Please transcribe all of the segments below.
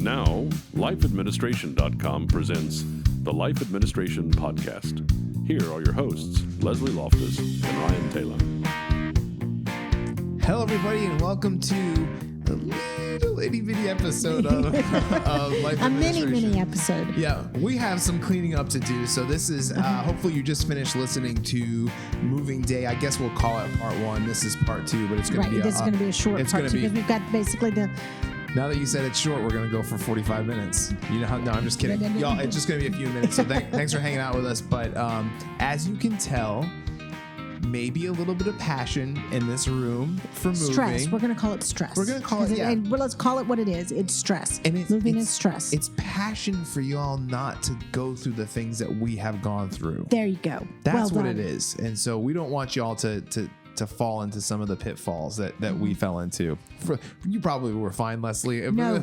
Now, lifeadministration.com presents the Life Administration Podcast. Here are your hosts, Leslie Loftus and Ryan Taylor. Hello, everybody, and welcome to the little itty bitty episode of Life Administration. mini episode. Yeah, we have some cleaning up to do. So this is hopefully you just finished listening to Moving Day. I guess we'll call it part one. This is part two, but it's going to be this is going to be a short part two because we've got basically the. Now that you said it's short, we're going to go for 45 minutes. You know how? No, I'm just kidding. Y'all, it's just going to be a few minutes. So thanks for hanging out with us. But as you can tell, maybe a little bit of passion in this room for moving. Stress. We're going to call it stress. We're going to call it, yeah. Well, let's call it what it is. It's stress. And moving is stress. It's passion for you all not to go through the things that we have gone through. There you go. That's what it is. And so we don't want y'all to fall into some of the pitfalls that we fell into. You probably were fine, Leslie. No, I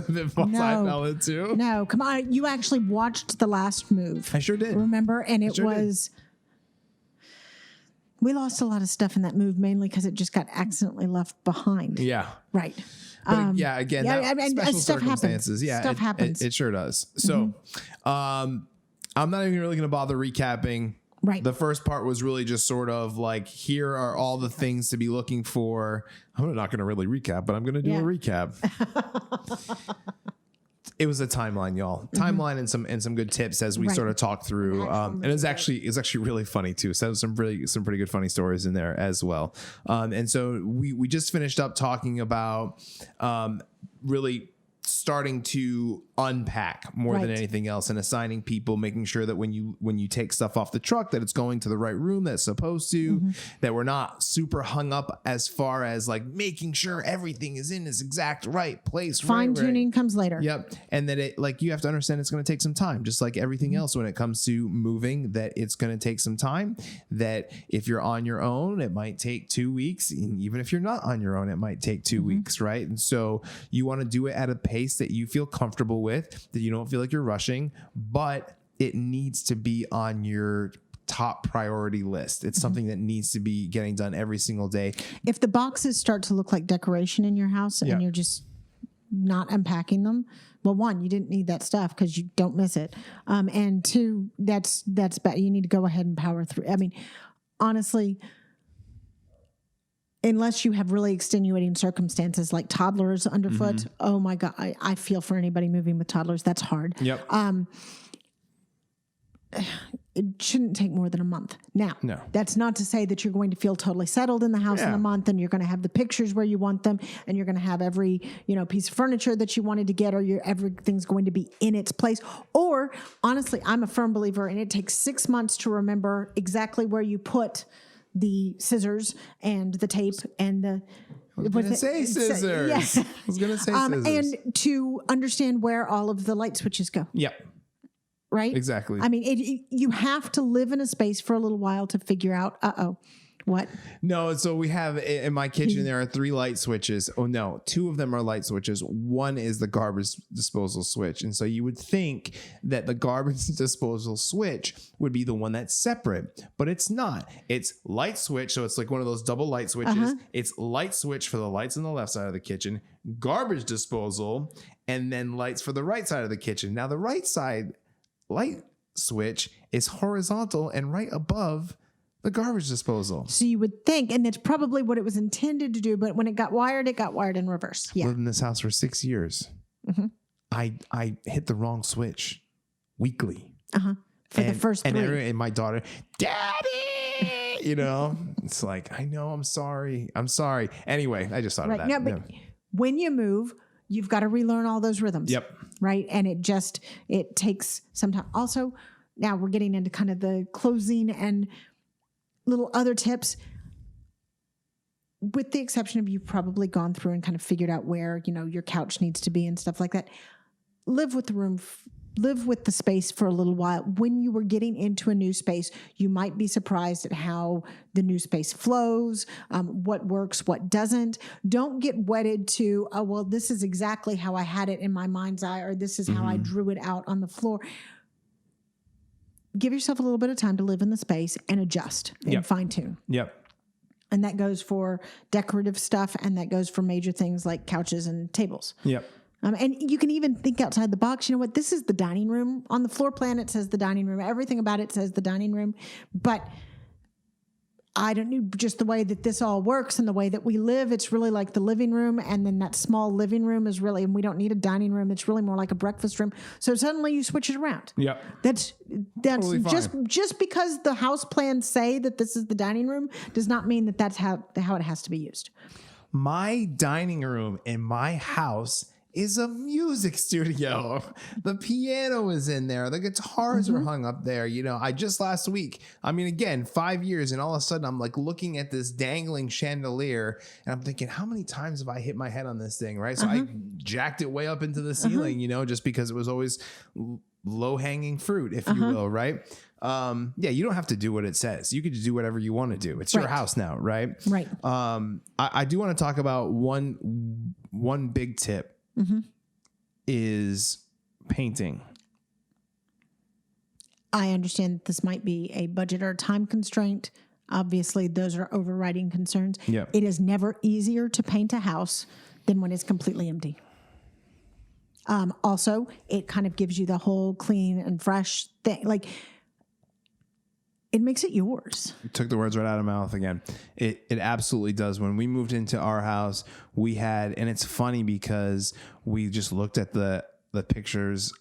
fell into. No, come on. You actually watched the last move. I sure did. Remember? And it was... We lost a lot of stuff in that move, mainly because it just got accidentally left behind. Yeah. Right. But again, special circumstances. Happens. Yeah, stuff happens. It sure does. So I'm not even really going to bother recapping. Right. The first part was really just sort of like, here are all the things to be looking for. I'm not going to really recap, but I'm going to do a recap. It was a timeline, y'all. Timeline and some good tips as we sort of talk through. And it's actually really funny too. So some pretty good funny stories in there as well. And so we just finished up talking about really starting to unpack more than anything else and assigning people, making sure that when you take stuff off the truck, that it's going to the right room that's supposed to, that we're not super hung up as far as like making sure everything is in its exact right place. Fine tuning comes later. Yep. And that it, like, you have to understand it's going to take some time, just like everything else when it comes to moving, that it's going to take some time, that if you're on your own, it might take 2 weeks. And even if you're not on your own, it might take 2 weeks. Right. And so you want to do it at a pace that you feel comfortable with, that you don't feel like you're rushing, but it needs to be on your top priority list. It's something that needs to be getting done every single day. If the boxes start to look like decoration in your house and you're just not unpacking them, well, one, you didn't need that stuff because you don't miss it. And two, that's bad. You need to go ahead and power through. I mean, honestly, unless you have really extenuating circumstances like toddlers underfoot, oh my God, I feel for anybody moving with toddlers. That's hard. Yep. It shouldn't take more than a month. Now, that's not to say that you're going to feel totally settled in the house in a month and you're going to have the pictures where you want them and you're going to have every, piece of furniture that you wanted to get, or everything's going to be in its place. Or honestly, I'm a firm believer, and it takes 6 months to remember exactly where you put the scissors and the tape and the... I was going to say scissors. Yes. I was going to say scissors. And to understand where all of the light switches go. Yep. Right? Exactly. I mean, you have to live in a space for a little while to figure out, what? No, so we have in my kitchen, there are 3 light switches. Oh, no, 2 of them are light switches. One is the garbage disposal switch. And so you would think that the garbage disposal switch would be the one that's separate, but it's not. It's light switch. So it's like one of those double light switches. It's light switch for the lights on the left side of the kitchen, garbage disposal, and then lights for the right side of the kitchen. Now, the right side light switch is horizontal and right above the garbage disposal. So you would think, and that's probably what it was intended to do, but when it got wired in reverse. Yeah. Lived in this house for 6 years. I hit the wrong switch weekly. For the first 3. And my daughter, Daddy, it's like, I know, I'm sorry. Anyway, I just thought of that. Yeah, but when you move, you've got to relearn all those rhythms. Yep. Right. And it takes some time. Also, now we're getting into kind of the closing and little other tips, with the exception of you've probably gone through and kind of figured out where, your couch needs to be and stuff like that. Live with the room, live with the space for a little while. When you were getting into a new space, you might be surprised at how the new space flows, what works, what doesn't. Don't get wedded to, this is exactly how I had it in my mind's eye, or this is how I drew it out on the floor. Give yourself a little bit of time to live in the space and adjust and fine tune. Yep. And that goes for decorative stuff, and that goes for major things like couches and tables. Yep. And you can even think outside the box. You know what? This is the dining room. On the floor plan, it says the dining room. Everything about it says the dining room. But I don't know, just the way that this all works and the way that we live, it's really like the living room. And then that small living room is really, and we don't need a dining room. It's really more like a breakfast room. So suddenly you switch it around. Yep. That's Totally just because the house plans say that this is the dining room does not mean that that's how it has to be used. My dining room in my house is a music studio. The piano is in there. The guitars are hung up there. You know, I just last week, I mean, again, 5 years, and all of a sudden I'm like looking at this dangling chandelier and I'm thinking, how many times have I hit my head on this thing, right? So I jacked it way up into the ceiling, you know, just because it was always low hanging fruit, if you will, right? Yeah, you don't have to do what it says. You could just do whatever you want to do. It's your house now, right? Right. I do want to talk about one big tip. Is painting. I understand that this might be a budget or time constraint. Obviously, those are overriding concerns. Yeah. It is never easier to paint a house than when it's completely empty. Also, it kind of gives you the whole clean and fresh thing. Like, it makes it yours. You took the words right out of my mouth again. It absolutely does. When we moved into our house, we had, and it's funny because we just looked at the pictures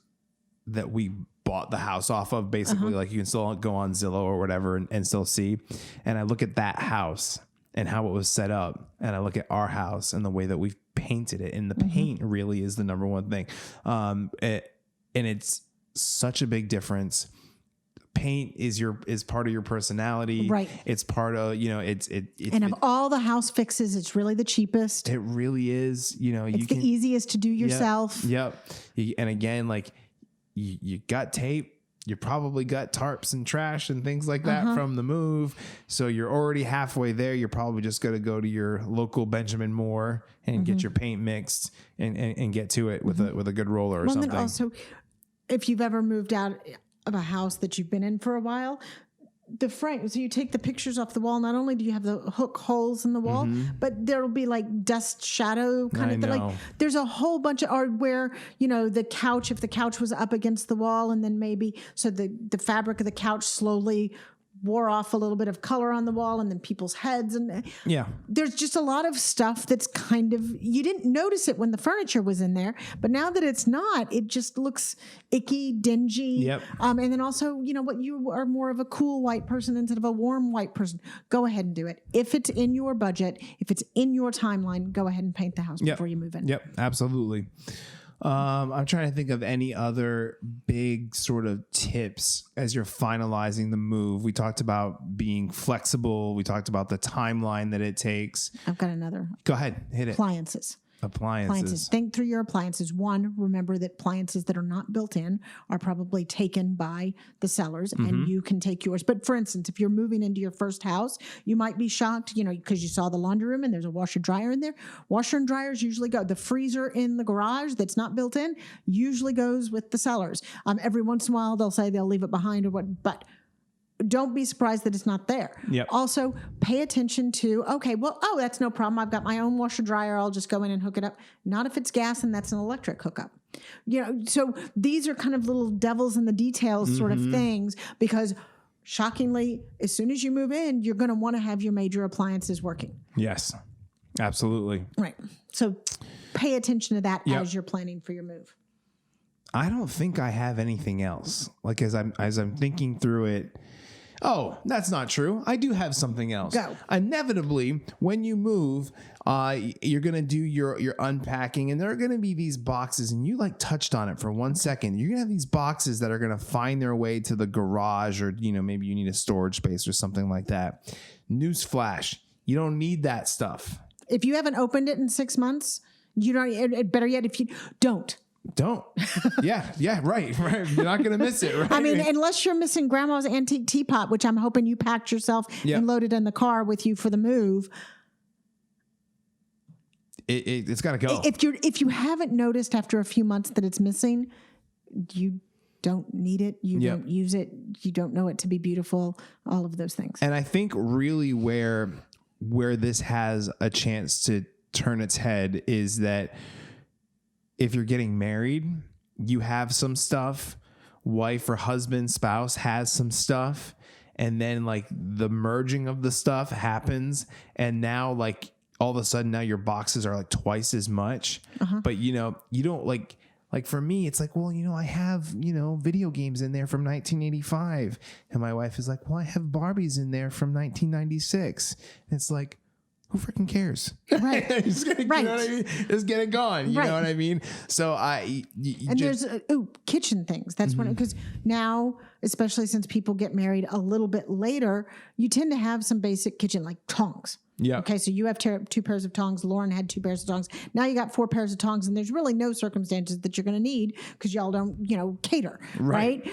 that we bought the house off of, basically. Like, you can still go on Zillow or whatever and still see. And I look at that house and how it was set up, and I look at our house and the way that we've painted it, and the paint really is the number one thing. And it's such a big difference. Paint is part of your personality, right? It's part of, you know, and of all the house fixes, it's really the cheapest. It really is. You know, it's the easiest to do yourself. Yep. And again, like you got tape, you probably got tarps and trash and things like that from the move. So you're already halfway there. You're probably just going to go to your local Benjamin Moore and get your paint mixed and get to it with a good roller or something. And then also, if you've ever moved out of a house that you've been in for a while, the frame, so you take the pictures off the wall, not only do you have the hook holes in the wall, but there'll be like dust shadow kind of thing. Like, there's a whole bunch of, or where, you know, the couch, if the couch was up against the wall, and then maybe, so the fabric of the couch slowly wore off a little bit of color on the wall, and then people's heads, and there's just a lot of stuff that's kind of, you didn't notice it when the furniture was in there, but now that it's not, it just looks icky, dingy. And then also, you know what, you are more of a cool white person instead of a warm white person. Go ahead and do it. If it's in your budget, if it's in your timeline, go ahead and paint the house before you move in. Yep, absolutely. I'm trying to think of any other big sort of tips as you're finalizing the move. We talked about being flexible. We talked about the timeline that it takes. I've got another. Go ahead, hit it. Appliances. Think through your appliances. One, remember that appliances that are not built in are probably taken by the sellers, and you can take yours. But for instance, if you're moving into your first house, you might be shocked, you know, because you saw the laundry room and there's a washer dryer in there. Washer and dryers usually go. The freezer in the garage that's not built in usually goes with the sellers. Every once in a while they'll say they'll leave it behind or what, but don't be surprised that it's not there. Also, pay attention to, that's no problem. I've got my own washer dryer. I'll just go in and hook it up. Not if it's gas and that's an electric hookup. You know, so these are kind of little devils in the details sort of things, because shockingly, as soon as you move in, you're going to want to have your major appliances working. Yes, absolutely. Right. So pay attention to that as you're planning for your move. I don't think I have anything else. Like, as I'm thinking through it. Oh, that's not true. I do have something else. Go. Inevitably, when you move, you're going to do your unpacking, and there are going to be these boxes, and you like touched on it for 1 second. You're going to have these boxes that are going to find their way to the garage, or, you know, maybe you need a storage space or something like that. Newsflash, you don't need that stuff. If you haven't opened it in 6 months, you don't, better yet, if you don't. Right. You're not going to miss it, right? I mean, unless you're missing grandma's antique teapot, which I'm hoping you packed yourself and loaded in the car with you for the move. It's got to go. If you haven't noticed after a few months that it's missing, you don't need it. You don't use it. You don't know it to be beautiful. All of those things. And I think really where this has a chance to turn its head is that if you're getting married, you have some stuff. Wife or husband, spouse has some stuff. And then like the merging of the stuff happens. And now like all of a sudden now your boxes are like twice as much. But you don't like for me, it's like, well, I have, video games in there from 1985. And my wife is like, well, I have Barbies in there from 1996. And it's like, who freaking cares? Right. Just get, right. You know what I mean? Just get it gone. You know what I mean? So there's kitchen things. That's when, because now, especially since people get married a little bit later, you tend to have some basic kitchen, like tongs. Yeah. Okay. So you have 2 pairs of tongs. Lauren had 2 pairs of tongs. Now you got 4 pairs of tongs, and there's really no circumstances that you're going to need because y'all don't, cater. Right.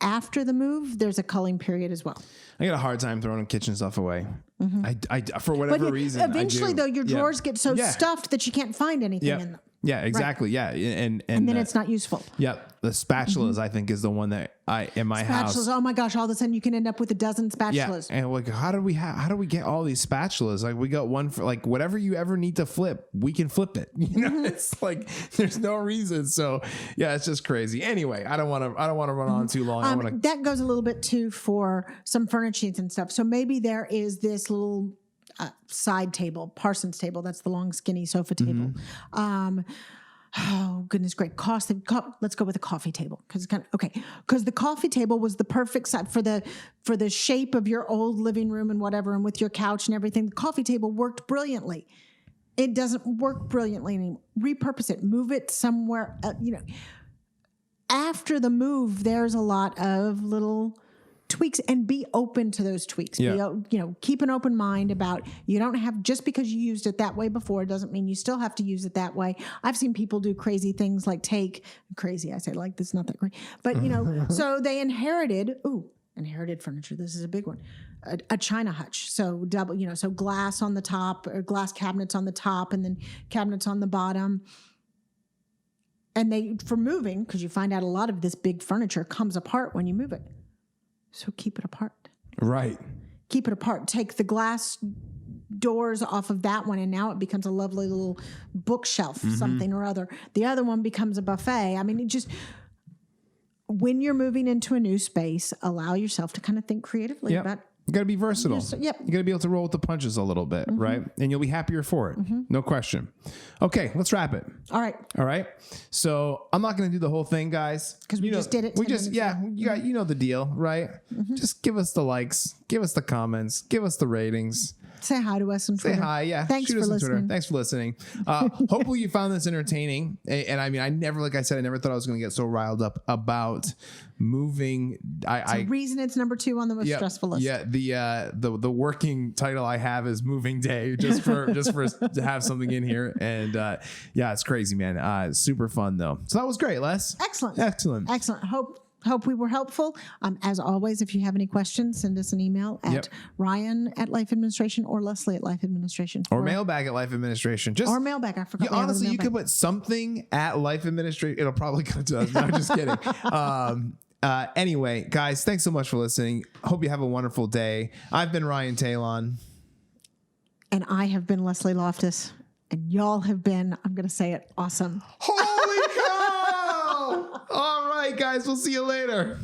After the move, there's a culling period as well. I got a hard time throwing kitchen stuff away. I for whatever reason. Eventually, though, your drawers get so stuffed that you can't find anything in them. Yeah, exactly. Right. Yeah, and then it's not useful. Yeah, the spatulas I think is the one that in my house. Oh my gosh! All of a sudden you can end up with a dozen spatulas. Yeah, and like how do we get all these spatulas? Like we got one for like whatever you ever need to flip, we can flip it. It's like there's no reason. So yeah, it's just crazy. Anyway, I don't want to run on too long. That goes a little bit too for some furnishings and stuff. So maybe there is this little side table, Parsons table. That's the long, skinny sofa table. Oh goodness, great cost. Let's go with a coffee table because it's kind of okay. Because the coffee table was the perfect size for the shape of your old living room and whatever, and with your couch and everything. The coffee table worked brilliantly. It doesn't work brilliantly anymore. Repurpose it. Move it somewhere. After the move, there's a lot of little tweaks, and be open to those tweaks. Yeah. Keep an open mind about, you don't have, just because you used it that way before doesn't mean you still have to use it that way. I've seen people do crazy things like I say like this, not that great, but so they inherited furniture. This is a big one. A China hutch. So double, so glass on the top, or glass cabinets on the top, and then cabinets on the bottom. And for moving, because you find out a lot of this big furniture comes apart when you move it. So keep it apart. Right. Keep it apart. Take the glass doors off of that one, and now it becomes a lovely little bookshelf, something or other. The other one becomes a buffet. I mean, when you're moving into a new space, allow yourself to kind of think creatively about. You got to be versatile. Yep. You got to be able to roll with the punches a little bit, right? And you'll be happier for it. No question. Okay, let's wrap it. All right. So I'm not going to do the whole thing, guys. Because we just did it. You know the deal, right? Just give us the likes, give us the comments, give us the ratings. Say hi to us on Twitter. Say hi, yeah. Thanks for listening. Thanks for listening. Hopefully you found this entertaining. And I mean, I never thought I was going to get so riled up about moving. It's a reason it's number 2 on the most stressful list. Yeah, the working title I have is Moving Day, just for to have something in here. And it's crazy, man. Super fun though. So that was great, Les. Excellent. Hope we were helpful. As always, if you have any questions, send us an email at Ryan at Life Administration or Leslie at Life Administration. Or mailbag at Life Administration. Or mailbag. I forgot. Honestly, you could put something at Life Administration. It'll probably come to us. No, I'm just kidding. Anyway, guys, thanks so much for listening. Hope you have a wonderful day. I've been Ryan Talon. And I have been Leslie Loftus. And y'all have been, I'm going to say it, awesome. Holy cow! All right, guys, we'll see you later.